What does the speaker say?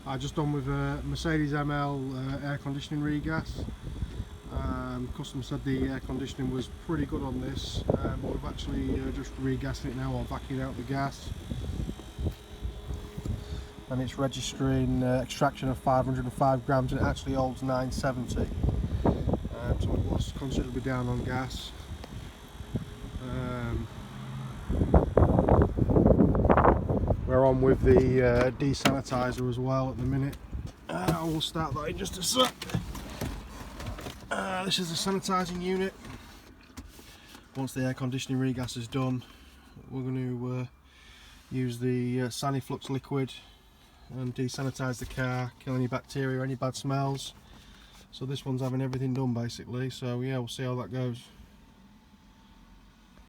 I just done with a Mercedes ML air conditioning regas. Customer said the air conditioning was pretty good on this, but we've actually just regassing it now, or vacuuming out the gas. And it's registering extraction of 505 grams, and it actually holds 970. So it was considerably down on gas. We're on with the desanitizer as well at the minute. We'll start that in just a sec. This is the sanitising unit. Once the air conditioning regas is done, we're going to use the Saniflux liquid and desanitise the car, kill any bacteria, any bad smells. So this one's having everything done basically, so yeah, we'll see how that goes.